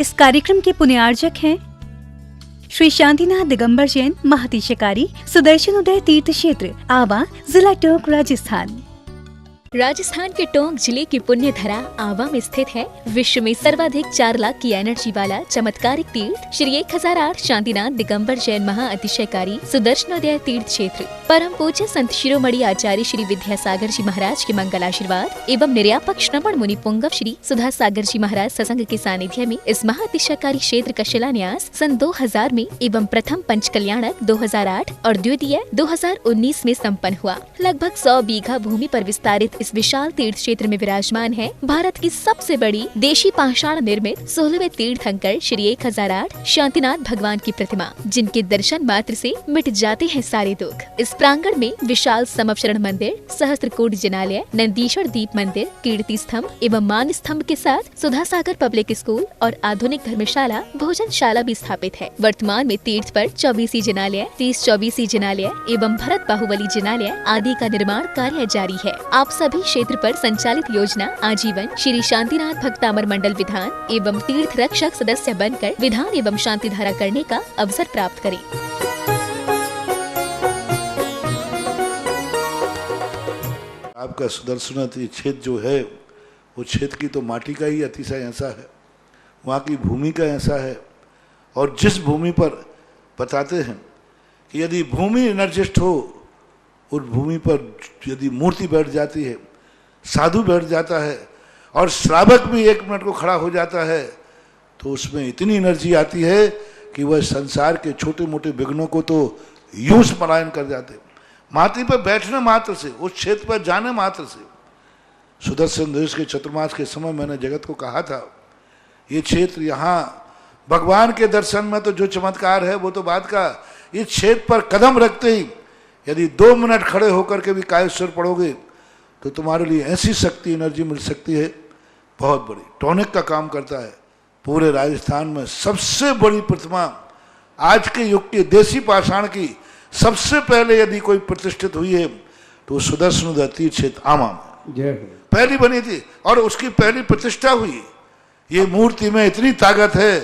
इस कार्यक्रम के पुण्यार्जक हैं श्री शांतिनाथ दिगंबर जैन महातिशकारी सुदर्शन उदय तीर्थ क्षेत्र आवा, जिला टोंक, राजस्थान। राजस्थान के टोंक जिले की पुण्य धरा आवा में स्थित है विश्व में सर्वाधिक 4 लाख की एनर्जी वाला चमत्कारिक तीर्थ श्री 1008 शांतिनाथ दिगंबर जैन महाअतिशयकारी सुदर्शनोदय तीर्थ क्षेत्र। परम पूज्य संत शिरोमणि आचार्य श्री विद्यासागर जी महाराज के मंगल आशीर्वाद एवं निर्यापक श्रमण मुनि पुंगव श्री सुधा सागर जी महाराज सत्संग के सानिध्य में इस महाअतिशयकारी क्षेत्र का शिलान्यास सन 2000 में एवं प्रथम पंचकल्याणक 2008 और द्वितीय 2019 में संपन्न हुआ। लगभग 100 बीघा भूमि पर विस्तारित इस विशाल तीर्थ क्षेत्र में विराजमान है भारत की सबसे बड़ी देशी पाषाण निर्मित 16वें तीर्थंकर श्री 1008 शांतिनाथ भगवान की प्रतिमा, जिनके दर्शन मात्र से मिट जाते हैं सारे दुख। इस प्रांगण में विशाल समवचरण मंदिर, सहस्त्रकूट जिनालय, नंदीश्वर दीप मंदिर, कीर्ति स्तंभ एवं मान स्तंभ के साथ सुधा सागर पब्लिक स्कूल और आधुनिक धर्मशाला, भोजनशाला भी स्थापित है। वर्तमान में तीर्थ पर 24 जिनालय, 30-24 जिनालय एवं भरत बाहुबली जिनालय आदि का निर्माण कार्य जारी है। आप सभी क्षेत्र पर संचालित योजना आजीवन श्री शांतिनाथ भक्तामर मंडल विधान एवं तीर्थ रक्षक सदस्य बनकर विधान एवं शांति धारा करने का अवसर प्राप्त करें। आपका सुदर्शनाथ ये क्षेत्र जो है वो क्षेत्र की तो माटी का ही अतिशय ऐसा है, वहाँ की भूमि का ऐसा है। और जिस भूमि पर बताते हैं कि यदि भूमि एनर्जिस्ट हो, उस भूमि पर यदि मूर्ति बैठ जाती है, साधु बैठ जाता है और श्रावक भी 1 मिनट को खड़ा हो जाता है, तो उसमें इतनी एनर्जी आती है कि वह संसार के छोटे मोटे विघ्नों को तो यूं स्मरण कर जाते। माटी पर बैठने मात्र से, उस क्षेत्र पर जाने मात्र से, सुदर्शन देश के चतुर्मास के समय मैंने जगत को कहा था, ये क्षेत्र यहाँ भगवान के दर्शन में तो जो चमत्कार है वो तो बात का, इस क्षेत्र पर कदम रखते ही यदि 2 मिनट खड़े होकर के भी कायेश्वर पढ़ोगे तो तुम्हारे लिए ऐसी शक्ति एनर्जी मिल सकती है बहुत बड़ी। टॉनिक का काम करता है। पूरे राजस्थान में सबसे बड़ी प्रतिमा आज के युग की देसी पाषाण की सबसे पहले यदि कोई प्रतिष्ठित हुई है तो सुदर्शन तीर्थ क्षेत्र आमा में पहली बनी थी और उसकी पहली प्रतिष्ठा हुई। ये मूर्ति में इतनी ताकत है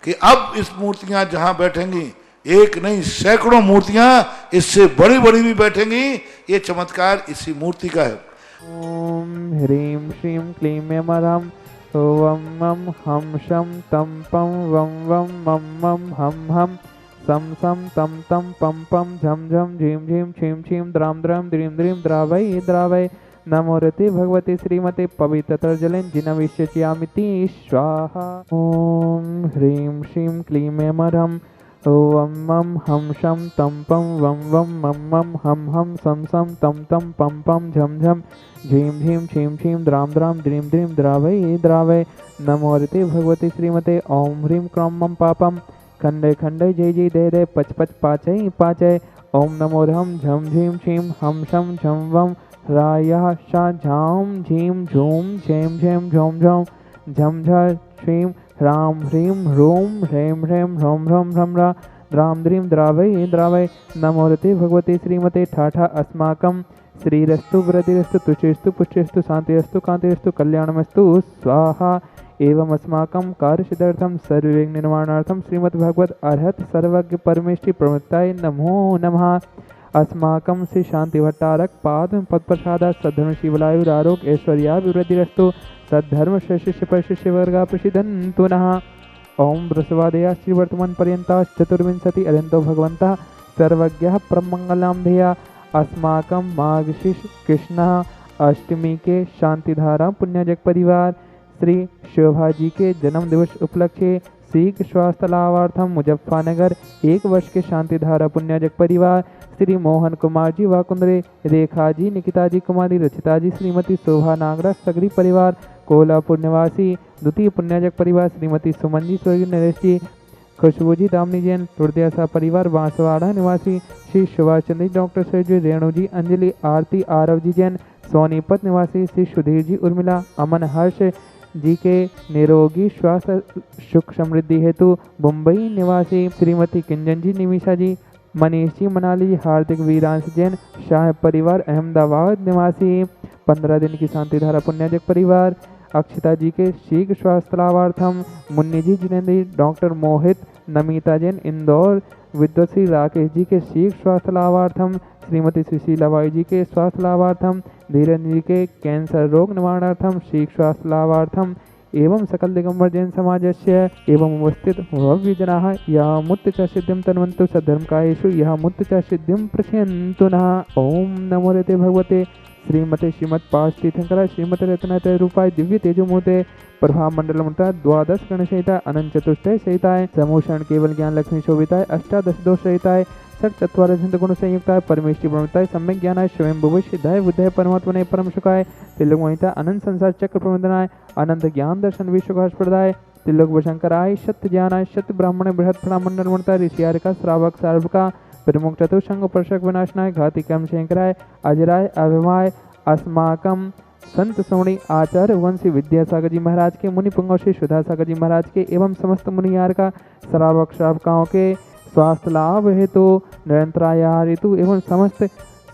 कि अब इस मूर्तियां जहां बैठेंगी, एक नहीं सैकड़ों मूर्तियां इससे बड़ी बड़ी भी बैठेंगी। ये चमत्कार इसी मूर्ति का है। ओम ह्रीं श्रीं क्लीं मरम वम मम हम शम तम पम वम वम मम मम हम हम सम सम तम तम पम पम झम झम झीम झीम छीम छीम द्राम द्राम द्रीम द्रीम द्रावय द्रावय नमो रते भगवते श्रीमते पवित्र जलेन जिनविष्यचियामिति स्वाहा। ओम ह्रीं श्रीं क्लीं मरम वम मम हम शम तम पम वम वम मम मम हम सम सम तम तम पम पम झम झम झीम झीम छीम छीम द्राम द्राम द्रीम द्रीम द्रावय द्रावय नमो रते भगवते श्रीमते ओम ह्रीं क्रम मम पापम खंडे खंडे जय जय दे दे पच पच पाचय पाचय ओम नमो रम झम झीम छीम हम शम झम वम राया शा झाम झीम झूम झेम झेम झोम झोम झम झ श्रीम राम ह्रीम ह्रूम ह्रेम ह्रेम ह्रोम ह्रोम ह्रम रा द्राम द्रीम द्रावय द्रावय नमो रते भगवते श्रीमते ठाठा अस्माकं श्रीरस्तु वृद्धिरस्तु तुष्टिस्तु पुष्टिस्तु शांतिरस्तु कांतिरस्तु कल्याणमस्तु स्वाहा। एवं अस्माकं कार्यसिद्ध्यर्थं सर्वविघ्न निर्माणार्थं श्रीमद्भगवत अर्हत सर्वज्ञ परमेष्टि प्रमुक्ताय नमो नमः। अस्माकं श्री शांति भट्टारक पाद पदप्रसादा सद्धर्म शिवलायु आरोग्य ऐश्वर्याभिवृद्धिरस्तु सद्धर्म शिष्य परिशिष्य वर्गा प्रसिद्धन्तु नः। ओम बृहस्पतिया श्री वर्तमान पर्यंता चतुर्विंशति अदंतो भगवन्तः सर्वज्ञः परमंगलां ध्येया अस्माकं मार्गशीर्ष कृष्णः अष्टमी के शांतिधारा पुण्यजग परिवार श्री शोभाजी के जन्म दिवस उपलक्ष्य सीख स्वास्थ्य लाभार्थम मुजफ्फरनगर 1 वर्ष के शांतिधारा पुण्यजग परिवार श्री मोहन कुमार जी वाकुंद्रे, रेखा जी, निकिता जी, कुमारी रचिता जी, श्रीमती शोभा नागराज सगरी परिवार कोल्हापुर निवासी, द्वितीय पुण्यजग परिवार श्रीमती सुमन जी, स्वर्गीय नरेश जी, खुशबू जी, दामनी जैन, तुर्दयासा परिवार बांसवाड़ा निवासी श्री सुभाष चंद्र, डॉक्टर सैजू, रेणु जी, अंजलि, आरती, आरव जी जैन, सोनीपत निवासी श्री सुधीर जी, उर्मिला, अमन, हर्ष जी के निरोगी स्वास्थ्य सुख समृद्धि हेतु मुंबई निवासी श्रीमती किंजन जी, निमिषा जी, मनीष जी, मनाली जी, हार्दिक, वीरांश जैन, शाह परिवार अहमदाबाद निवासी 15 दिन की शांतिधारा पुण्यजग परिवार अक्षिता जी के शीघ्र स्वास्थ्य लाभार्थम, मुन्नी जी जिनेन्द्र, डॉक्टर मोहित, नमिता जैन इंदौर, विद्वत श्री राकेश जी के शीघ्र स्वास्थ्य लाभार्थम, श्रीमती सुशीला बाई जी के स्वास्थ्य लाभार्थम, धीरेन्द्र जी के कैंसर रोग निवारणार्थम शीघ्र स्वास्थ्य लाभार्थम एवं सकल दिगंबर जैन समाजस्य एवं उपस्थित भव्य जनाः यः मुक्त च सिद्धिं तन्वन्तु सद्धर्मकायेषु यः मुक्त च सिद्धिं प्रशयन्तु नः। ओम नमो रे भगवते श्रीमते श्रीमद पार्थ तीर्थंकरा श्रीमते रत्नात्रय रूपाय दिव्य तेजोमूर्ते प्रभा मंडल मूर्ता द्वादश गण सहिता अनंत चतुष्टय सहिताय समूषण केवल ज्ञान लक्ष्मी शोभिताय अष्टादश दोष सहिताय षट चत्वार गुण संयुक्ताय परमेष्टि ब्रह्मताय सम्यक ज्ञानाय स्वयं भुव सिद्धाय बुद्धाय परमात्मने परम सुखाय त्रिलोक मोहिता अनंत संसार चक्र प्रबंधनाय अनंत ज्ञान दर्शन विश्व प्रदाय त्रिलोक वशंकराय सत्य ज्ञानाय सत्य ब्राह्मण बृहत् फणा मंडल मूर्ता ऋषियारिका श्रावक सार्वका प्रमुख चतुर्संग परशक विनाशनाय घातिकम शंकराय अजराय अभिमाय अस्माकम संत सोणी आचार्य वंशी विद्यासागर जी महाराज के, मुनि पुंगव श्री सुधा सागर जी महाराज के एवं समस्त मुनियार का श्रावक श्रावकाओं के स्वास्थ्य लाभ हेतु निरंतरायार हेतु एवं समस्त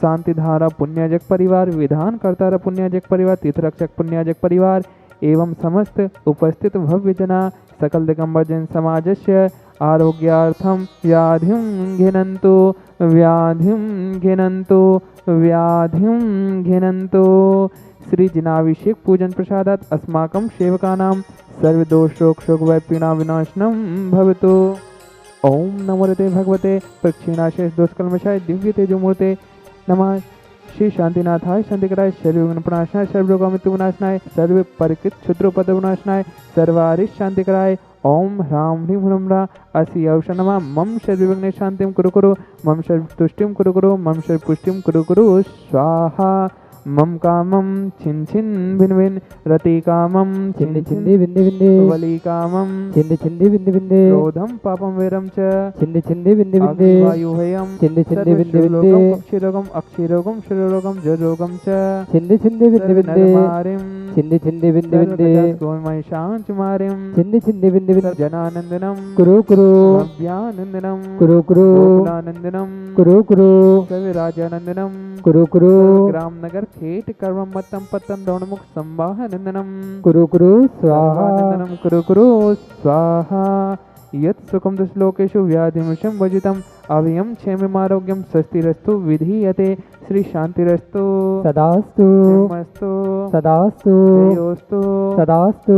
शांति धारा पुण्यजक परिवार, विधान कर्ता पुण्यजक परिवार, तीर्थरक्षक पुण्यजक परिवार एवं समस्त उपस्थित भव्य जना सकल दिगंबर जैन समाजस्य आरोग्यार्थम व्याधिं घिनन्तु व्याधिं घिनन्तु व्याधिं घिनन्तु। श्री जिनाभिषेक पूजन प्रसादात् अस्माकं सेवकानां सर्वदोषोक शोक वैपीना विनाशनं भवतु। ओम नमो रे भगवते प्रक्षिणाशेष दोषकल्मषाय दिव्य तेजोमूर्ते नमः। श्री शांतिनाथाय शांतिकराय सर्वविघ्न प्रणाशनाय सर्वरोगामृत्यु विनाशनाय सर्व परिकृत क्षुद्रोपद्रव विनाशनाय सर्वारिष्ट शांतिकराय ओम ह्रां ह्रीं ह्रूं ह्रा असि औष नमः। मम सर्वविघ्ने शांतिं कुरु कुरु मम सर्वतुष्टिं कुरु कुरु मम सर्वपुष्टिं कुरु कुरु स्वाहा। मम कामं छिन छिन भिन भिन रति कामं छिंदे छिंदे बिंदे बिंदे वली कामं छिंदे छिंदे बिंदे बिंदे क्रोधं पापं वैरं च छिंदे छिंदे बिंदे बिंदे वायुभयं छिंदे छिंदे बिंदे बिंदे अक्षरोगम अक्षरोगम शिरोरोगम जरोगम च छिंदे छिंदे बिंदे बिंदे नरमारिं छिंदे छिंदे बिंदे बिंदे गोमहिषांचमारिं छिंदे छिंदे बिंदे बिंदे जनानंदनम कुरु कुरु भव्यानंदनम कुरु कुरु गोकुलानंदनम कुरु कुरु सविराजानंदनम कुरु कुरु ग्राम नगर खेट कर्म मत्तम पत्तम दौड़मुख संवाहनंदनम कुरु कुरु स्वाहा नंदनम कुरु कुरु स्वाहा। यत् सुखम दुश्लोकेषु व्याधिमुषं वजितम अभयं क्षेममारोग्यं स्वस्तिरस्तु विधीयते। श्री शांतिरस्तु सदास्तु मस्तु सदास्तु जयोस्तु सदास्तु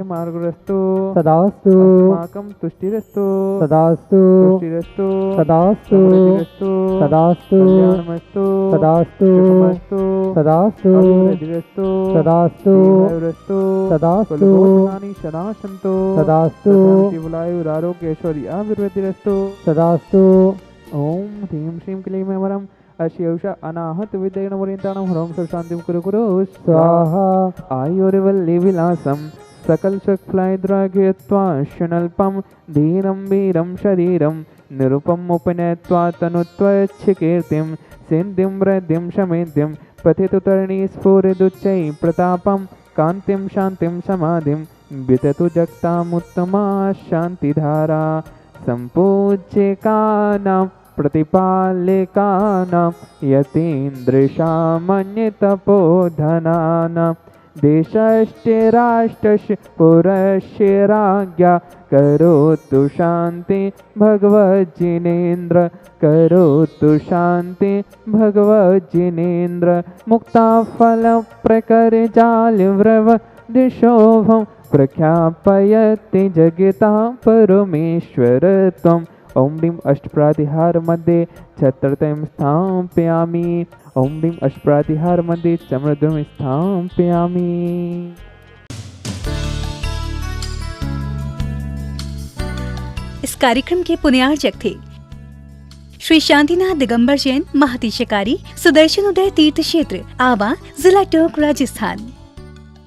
मार्गरस्तु सदास्तु अस्माकं तुष्टिरस्तु सदास्तु तुष्टिरस्तु सदास्तु समृद्धिरस्तु सदास्तु कल्याणमस्तु सदास्तु सुखमस्तु सदास्तु अभिवृद्धिरस्तु सदास्तु दीर्घायुरस्तु सदास्तु कुलभूषणानि सदा सन्तु सदास्तु शिवलायुरारोग्य ऐश्वर्य अभिवृद्धिरस्तु सदास्तु। ओम ह्रीं श्रीं क्लीं ऐं अश्यौषा अनाहत विद्येनमोरिन्तानं ह्रौं शान्तिं कुरु कुरु स्वाहा। आयुर्वल्ली विलासं सकल सुखफलैर्द्राघयत्वा शनल्पं दीनं वीरं शरीरं निरुपम् उपनयत्वा तनुत्वच्छकीर्तिं सिद्धिं वृद्धिं शमेद्धिं पथितु तरणि स्फुरदुच्चै प्रतापं कान्तिं शान्तिं समाधिं विततु जगतामुत्तमा शान्तिधारा। सम्पूज्यकानां प्रतिपालकानां यतीन्द्रसामान्यतपोधनानां देशस्य राष्ट्रस्य पुरस्य राज्ञा करोतु शान्ति भगवज्जिनेन्द्र करोतु शान्ति भगवज्जिनेन्द्र। मुक्ताफलप्रकरजालव्रव दिशोभं प्रख्यापयति जगता परमेश्वरत्वम्। ओम ह्रीं अष्टप्रातिहार मध्ये छत्रतयं स्थापयामि। ओम ह्रीं अष्टप्रातिहार मध्ये चमरद्वयं स्थापयामि। इस कार्यक्रम के पुण्यार्चक थे श्री शांतिनाथ दिगंबर जैन महातिशकारी सुदर्शन उदय तीर्थ क्षेत्र आवा, जिला टोंक, राजस्थान।